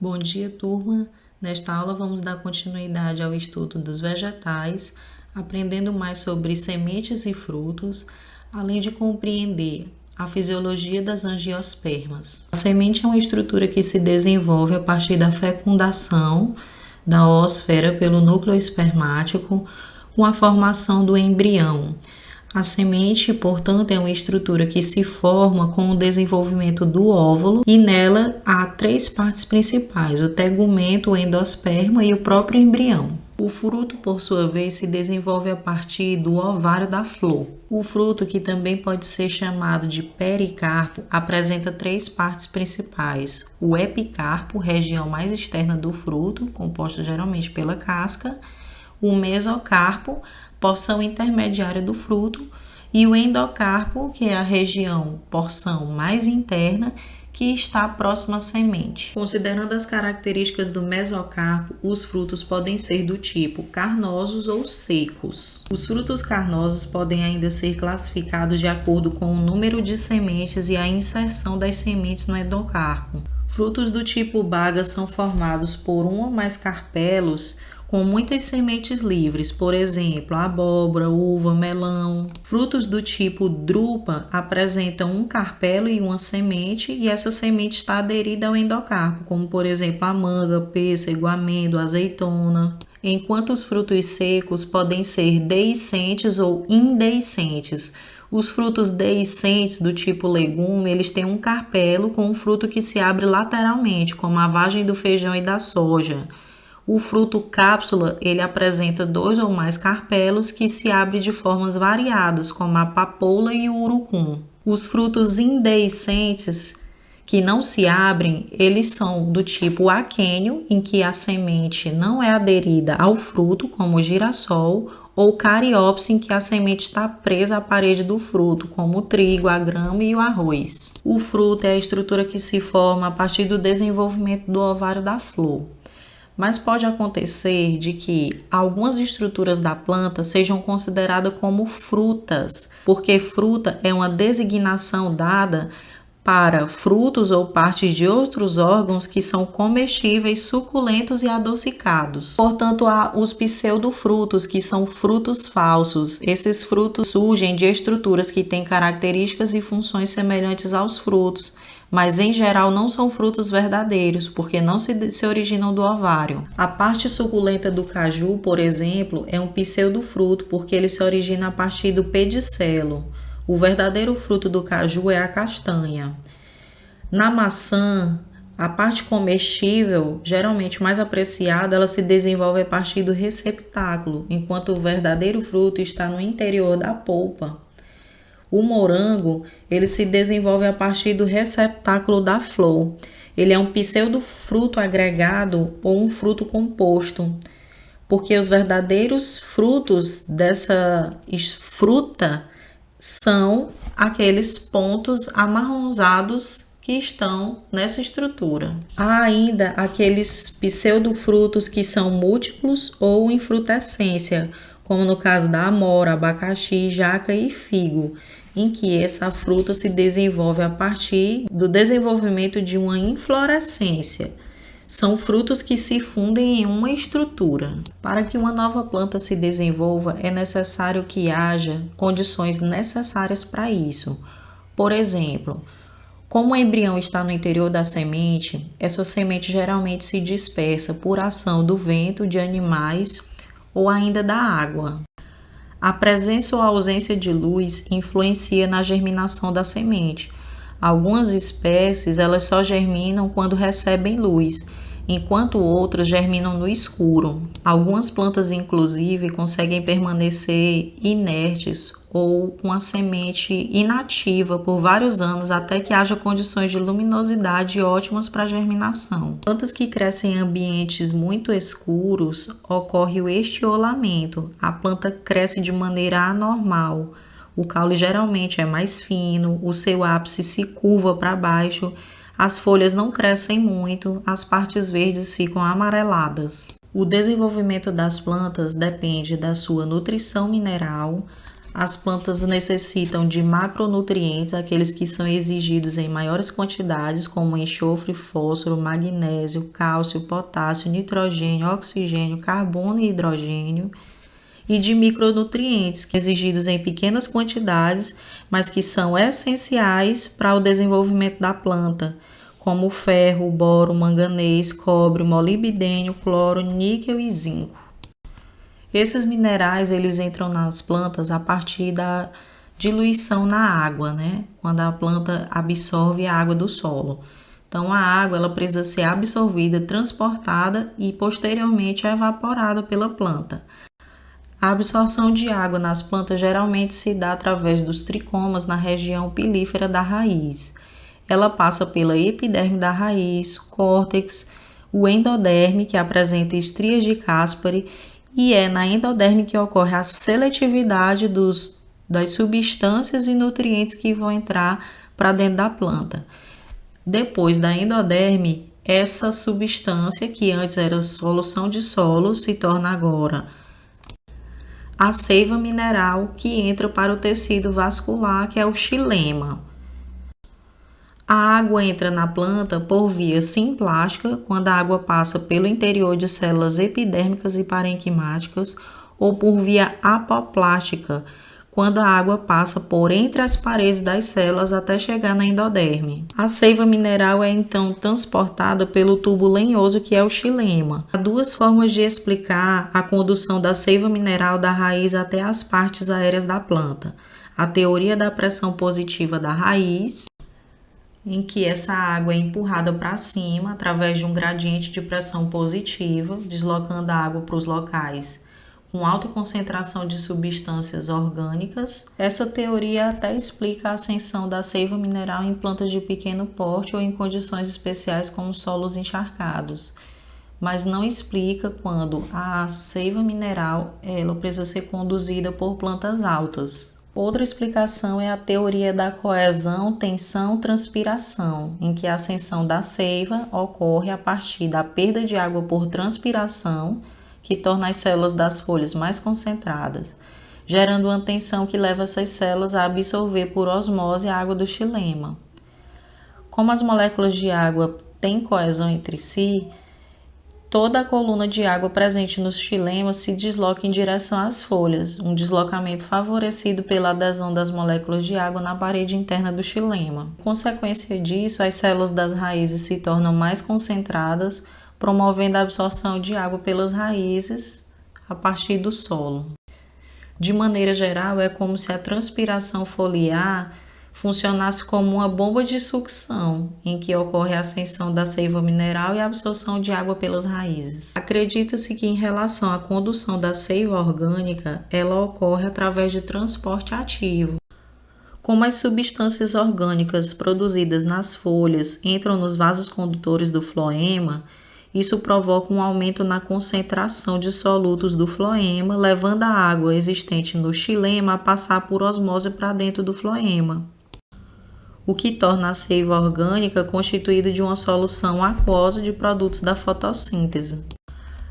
Bom dia, turma! Nesta aula vamos dar continuidade ao estudo dos vegetais, aprendendo mais sobre sementes e frutos, além de compreender a fisiologia das angiospermas. A semente é uma estrutura que se desenvolve a partir da fecundação da oosfera pelo núcleo espermático com a formação do embrião. A semente, portanto, é uma estrutura que se forma com o desenvolvimento do óvulo e nela há três partes principais: o tegumento, o endosperma e o próprio embrião. O fruto, por sua vez, se desenvolve a partir do ovário da flor. O fruto, que também pode ser chamado de pericarpo, apresenta três partes principais: o epicarpo, região mais externa do fruto, composta geralmente pela casca, o mesocarpo, porção intermediária do fruto, e o endocarpo, que é a região, porção mais interna, que está próxima à semente. Considerando as características do mesocarpo, os frutos podem ser do tipo carnosos ou secos. Os frutos carnosos podem ainda ser classificados de acordo com o número de sementes e a inserção das sementes no endocarpo. Frutos do tipo baga são formados por um ou mais carpelos com muitas sementes livres, por exemplo, abóbora, uva, melão. Frutos do tipo drupa apresentam um carpelo e uma semente, e essa semente está aderida ao endocarpo, como por exemplo a manga, pêssego, amêndoa, azeitona. Enquanto os frutos secos podem ser deiscentes ou indeiscentes. Os frutos deiscentes do tipo legume, eles têm um carpelo com um fruto que se abre lateralmente, como a vagem do feijão e da soja. O fruto cápsula, ele apresenta dois ou mais carpelos que se abrem de formas variadas, como a papoula e o urucum. Os frutos indeiscentes, que não se abrem, eles são do tipo aquênio, em que a semente não é aderida ao fruto, como o girassol, ou cariópsis, em que a semente está presa à parede do fruto, como o trigo, a grama e o arroz. O fruto é a estrutura que se forma a partir do desenvolvimento do ovário da flor. Mas pode acontecer de que algumas estruturas da planta sejam consideradas como frutas, porque fruta é uma designação dada para frutos ou partes de outros órgãos que são comestíveis, suculentos e adocicados. Portanto, há os pseudofrutos, que são frutos falsos. Esses frutos surgem de estruturas que têm características e funções semelhantes aos frutos, mas em geral não são frutos verdadeiros, porque não se originam do ovário. A parte suculenta do caju, por exemplo, é um pseudofruto, porque ele se origina a partir do pedicelo. O verdadeiro fruto do caju é a castanha. Na maçã, a parte comestível, geralmente mais apreciada, ela se desenvolve a partir do receptáculo, enquanto o verdadeiro fruto está no interior da polpa. O morango, ele se desenvolve a partir do receptáculo da flor. Ele é um pseudofruto agregado ou um fruto composto, porque os verdadeiros frutos dessa fruta são aqueles pontos amarronzados que estão nessa estrutura. Há ainda aqueles pseudofrutos que são múltiplos ou em frutescência, como no caso da amora, abacaxi, jaca e figo, em que essa fruta se desenvolve a partir do desenvolvimento de uma inflorescência. São frutos que se fundem em uma estrutura. Para que uma nova planta se desenvolva, é necessário que haja condições necessárias para isso. Por exemplo, como o embrião está no interior da semente, essa semente geralmente se dispersa por ação do vento, de animais ou ainda da água. A presença ou ausência de luz influencia na germinação da semente. Algumas espécies, elas só germinam quando recebem luz, enquanto outras germinam no escuro. Algumas plantas, inclusive, conseguem permanecer inertes ou com a semente inativa por vários anos até que haja condições de luminosidade ótimas para a germinação. Plantas que crescem em ambientes muito escuros, ocorre o estiolamento. A planta cresce de maneira anormal. O caule geralmente é mais fino, o seu ápice se curva para baixo, as folhas não crescem muito, as partes verdes ficam amareladas. O desenvolvimento das plantas depende da sua nutrição mineral, As plantas necessitam de macronutrientes, aqueles que são exigidos em maiores quantidades, como enxofre, fósforo, magnésio, cálcio, potássio, nitrogênio, oxigênio, carbono e hidrogênio, e de micronutrientes, exigidos em pequenas quantidades, mas que são essenciais para o desenvolvimento da planta, como ferro, boro, manganês, cobre, molibdênio, cloro, níquel e zinco. Esses minerais, eles entram nas plantas a partir da diluição na água, né? Quando a planta absorve a água do solo. Então, a água, ela precisa ser absorvida, transportada e posteriormente evaporada pela planta. A absorção de água nas plantas geralmente se dá através dos tricomas na região pilífera da raiz. Ela passa pela epiderme da raiz, córtex, o endoderme, que apresenta estrias de Caspary, e é na endoderme que ocorre a seletividade das substâncias e nutrientes que vão entrar para dentro da planta. Depois da endoderme, essa substância, que antes era solução de solo, se torna agora a seiva mineral, que entra para o tecido vascular, que é o xilema. A água entra na planta por via simplástica, quando a água passa pelo interior de células epidérmicas e parenquimáticas, ou por via apoplástica, quando a água passa por entre as paredes das células até chegar na endoderme. A seiva mineral é então transportada pelo tubo lenhoso, que é o xilema. Há duas formas de explicar a condução da seiva mineral da raiz até as partes aéreas da planta. A teoria da pressão positiva da raiz, em que essa água é empurrada para cima através de um gradiente de pressão positiva, deslocando a água para os locais com alta concentração de substâncias orgânicas. Essa teoria até explica a ascensão da seiva mineral em plantas de pequeno porte ou em condições especiais como solos encharcados, mas não explica quando a seiva mineral ela precisa ser conduzida por plantas altas. Outra explicação é a teoria da coesão, tensão, transpiração, em que a ascensão da seiva ocorre a partir da perda de água por transpiração, que torna as células das folhas mais concentradas, gerando uma tensão que leva essas células a absorver por osmose a água do xilema. Como as moléculas de água têm coesão entre si, toda a coluna de água presente nos xilemas se desloca em direção às folhas, um deslocamento favorecido pela adesão das moléculas de água na parede interna do xilema. Consequência disso, as células das raízes se tornam mais concentradas, promovendo a absorção de água pelas raízes a partir do solo. De maneira geral, é como se a transpiração foliar funcionasse como uma bomba de sucção, em que ocorre a ascensão da seiva mineral e a absorção de água pelas raízes. Acredita-se que, em relação à condução da seiva orgânica, ela ocorre através de transporte ativo. Como as substâncias orgânicas produzidas nas folhas entram nos vasos condutores do floema, isso provoca um aumento na concentração de solutos do floema, levando a água existente no xilema a passar por osmose para dentro do floema, o que torna a seiva orgânica constituída de uma solução aquosa de produtos da fotossíntese.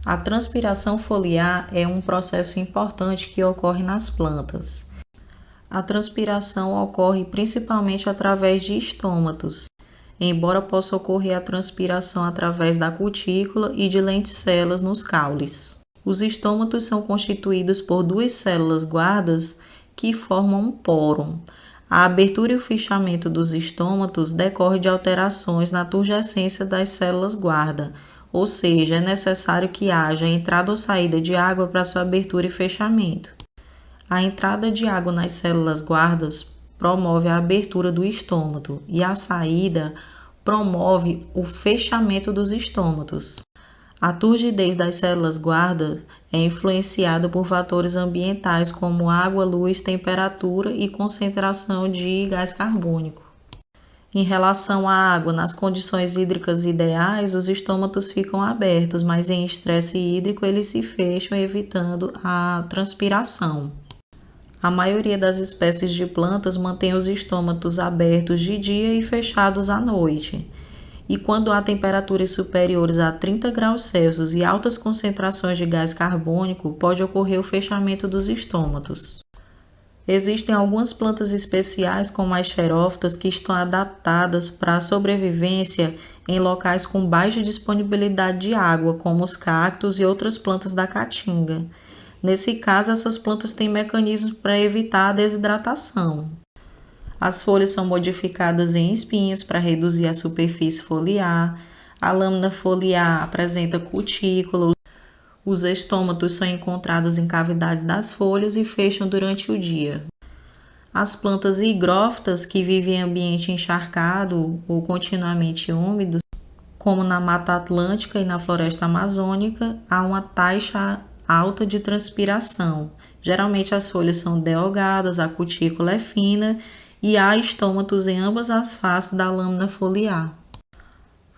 A transpiração foliar é um processo importante que ocorre nas plantas. A transpiração ocorre principalmente através de estômatos, embora possa ocorrer a transpiração através da cutícula e de lenticelas nos caules. Os estômatos são constituídos por duas células guardas que formam um poro. A abertura e o fechamento dos estômatos decorre de alterações na turgescência das células guarda, ou seja, é necessário que haja entrada ou saída de água para sua abertura e fechamento. A entrada de água nas células guardas promove a abertura do estômato e a saída promove o fechamento dos estômatos. A turgidez das células guarda é influenciada por fatores ambientais como água, luz, temperatura e concentração de gás carbônico. Em relação à água, nas condições hídricas ideais, os estômatos ficam abertos, mas em estresse hídrico eles se fecham, evitando a transpiração. A maioria das espécies de plantas mantém os estômatos abertos de dia e fechados à noite. E quando há temperaturas superiores a 30 graus Celsius e altas concentrações de gás carbônico, pode ocorrer o fechamento dos estômatos. Existem algumas plantas especiais, como as xerófitas, que estão adaptadas para a sobrevivência em locais com baixa disponibilidade de água, como os cactos e outras plantas da caatinga. Nesse caso, essas plantas têm mecanismos para evitar a desidratação. As folhas são modificadas em espinhos para reduzir a superfície foliar. A lâmina foliar apresenta cutícula. Os estômatos são encontrados em cavidades das folhas e fecham durante o dia. As plantas higrófitas, que vivem em ambiente encharcado ou continuamente úmido, como na Mata Atlântica e na Floresta Amazônica, há uma taxa alta de transpiração. Geralmente as folhas são delgadas, a cutícula é fina e há estômatos em ambas as faces da lâmina foliar.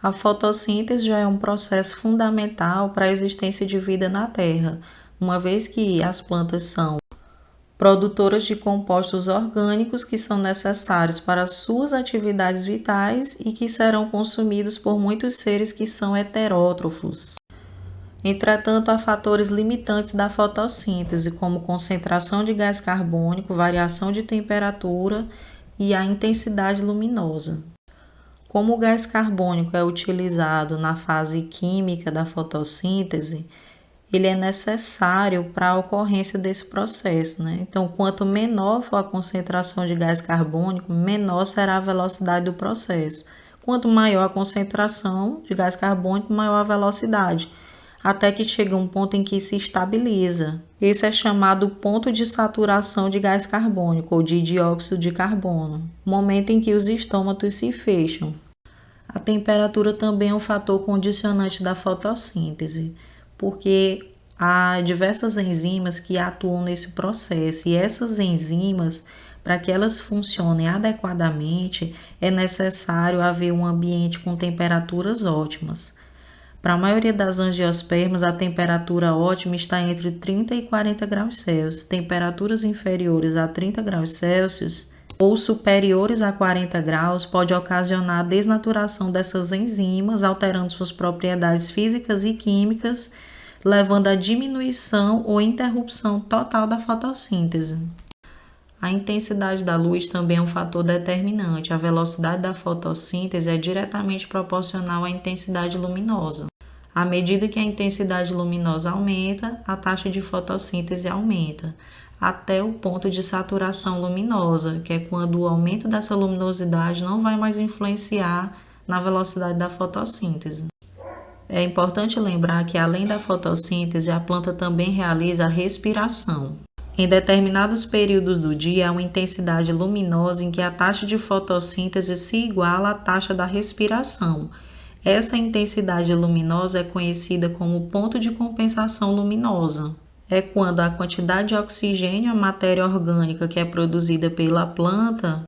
A fotossíntese já é um processo fundamental para a existência de vida na Terra, uma vez que as plantas são produtoras de compostos orgânicos que são necessários para suas atividades vitais e que serão consumidos por muitos seres que são heterótrofos. Entretanto, há fatores limitantes da fotossíntese, como concentração de gás carbônico, variação de temperatura e a intensidade luminosa. Como o gás carbônico é utilizado na fase química da fotossíntese, ele é necessário para a ocorrência desse processo, né? Então, quanto menor for a concentração de gás carbônico, menor será a velocidade do processo. Quanto maior a concentração de gás carbônico, maior a velocidade, até que chega um ponto em que se estabiliza. Esse é chamado ponto de saturação de gás carbônico ou de dióxido de carbono, momento em que os estômatos se fecham. A temperatura também é um fator condicionante da fotossíntese, porque há diversas enzimas que atuam nesse processo e essas enzimas, para que elas funcionem adequadamente, é necessário haver um ambiente com temperaturas ótimas. Para a maioria das angiospermas, a temperatura ótima está entre 30 e 40 graus Celsius. Temperaturas inferiores a 30 graus Celsius ou superiores a 40 graus pode ocasionar a desnaturação dessas enzimas, alterando suas propriedades físicas e químicas, levando à diminuição ou interrupção total da fotossíntese. A intensidade da luz também é um fator determinante. A velocidade da fotossíntese é diretamente proporcional à intensidade luminosa. À medida que a intensidade luminosa aumenta, a taxa de fotossíntese aumenta, até o ponto de saturação luminosa, que é quando o aumento dessa luminosidade não vai mais influenciar na velocidade da fotossíntese. É importante lembrar que, além da fotossíntese, a planta também realiza a respiração. Em determinados períodos do dia, há uma intensidade luminosa em que a taxa de fotossíntese se iguala à taxa da respiração. Essa intensidade luminosa é conhecida como ponto de compensação luminosa. É quando a quantidade de oxigênio, a matéria orgânica que é produzida pela planta,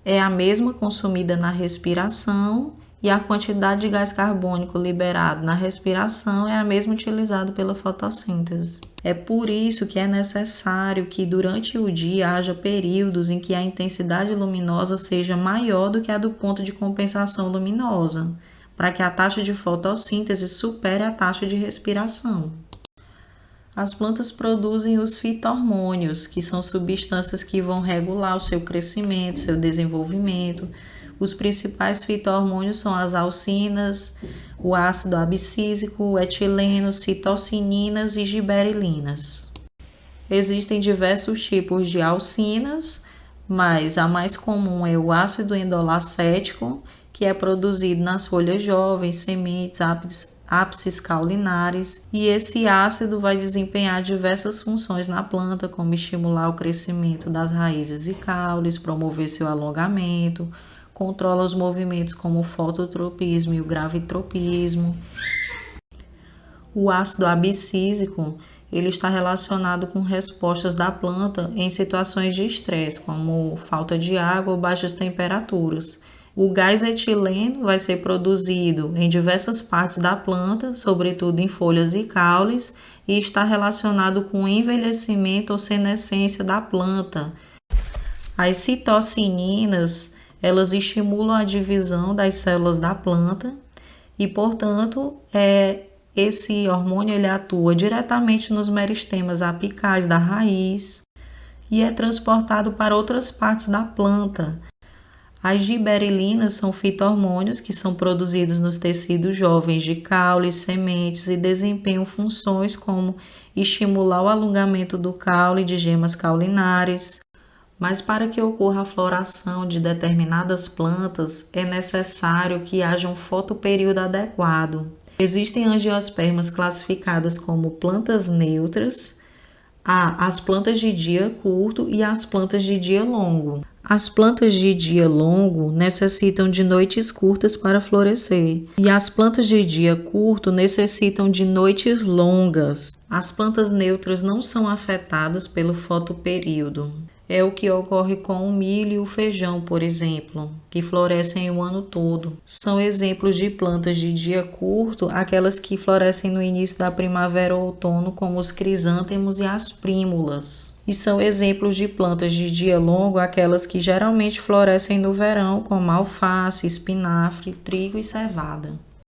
é a mesma consumida na respiração e a quantidade de gás carbônico liberado na respiração é a mesma utilizada pela fotossíntese. É por isso que é necessário que durante o dia haja períodos em que a intensidade luminosa seja maior do que a do ponto de compensação luminosa, para que a taxa de fotossíntese supere a taxa de respiração. As plantas produzem os fito-hormônios, que são substâncias que vão regular o seu crescimento, seu desenvolvimento. Os principais fito-hormônios são as alcinas, o ácido abscísico, o etileno, citocininas e giberelinas. Existem diversos tipos de alcinas, mas a mais comum é o ácido endolacético, que é produzido nas folhas jovens, sementes, ápices caulinares, e esse ácido vai desempenhar diversas funções na planta, como estimular o crescimento das raízes e caules, promover seu alongamento, controla os movimentos como o fototropismo e o gravitropismo. O ácido abscísico, ele está relacionado com respostas da planta em situações de estresse, como falta de água ou baixas temperaturas. O gás etileno vai ser produzido em diversas partes da planta, sobretudo em folhas e caules, e está relacionado com o envelhecimento ou senescência da planta. As citocininas, elas estimulam a divisão das células da planta e, portanto, esse hormônio ele atua diretamente nos meristemas apicais da raiz. e é transportado para outras partes da planta. As giberelinas são fito-hormônios que são produzidos nos tecidos jovens de caule, sementes e desempenham funções como estimular o alongamento do caule de gemas caulinares. Mas para que ocorra a floração de determinadas plantas, é necessário que haja um fotoperíodo adequado. Existem angiospermas classificadas como plantas neutras, as plantas de dia curto e as plantas de dia longo. As plantas de dia longo necessitam de noites curtas para florescer, e as plantas de dia curto necessitam de noites longas. As plantas neutras não são afetadas pelo fotoperíodo. É o que ocorre com o milho e o feijão, por exemplo, que florescem o ano todo. São exemplos de plantas de dia curto, aquelas que florescem no início da primavera ou outono, como os crisântemos e as prímulas. E são exemplos de plantas de dia longo, aquelas que geralmente florescem no verão, como alface, espinafre, trigo e cevada.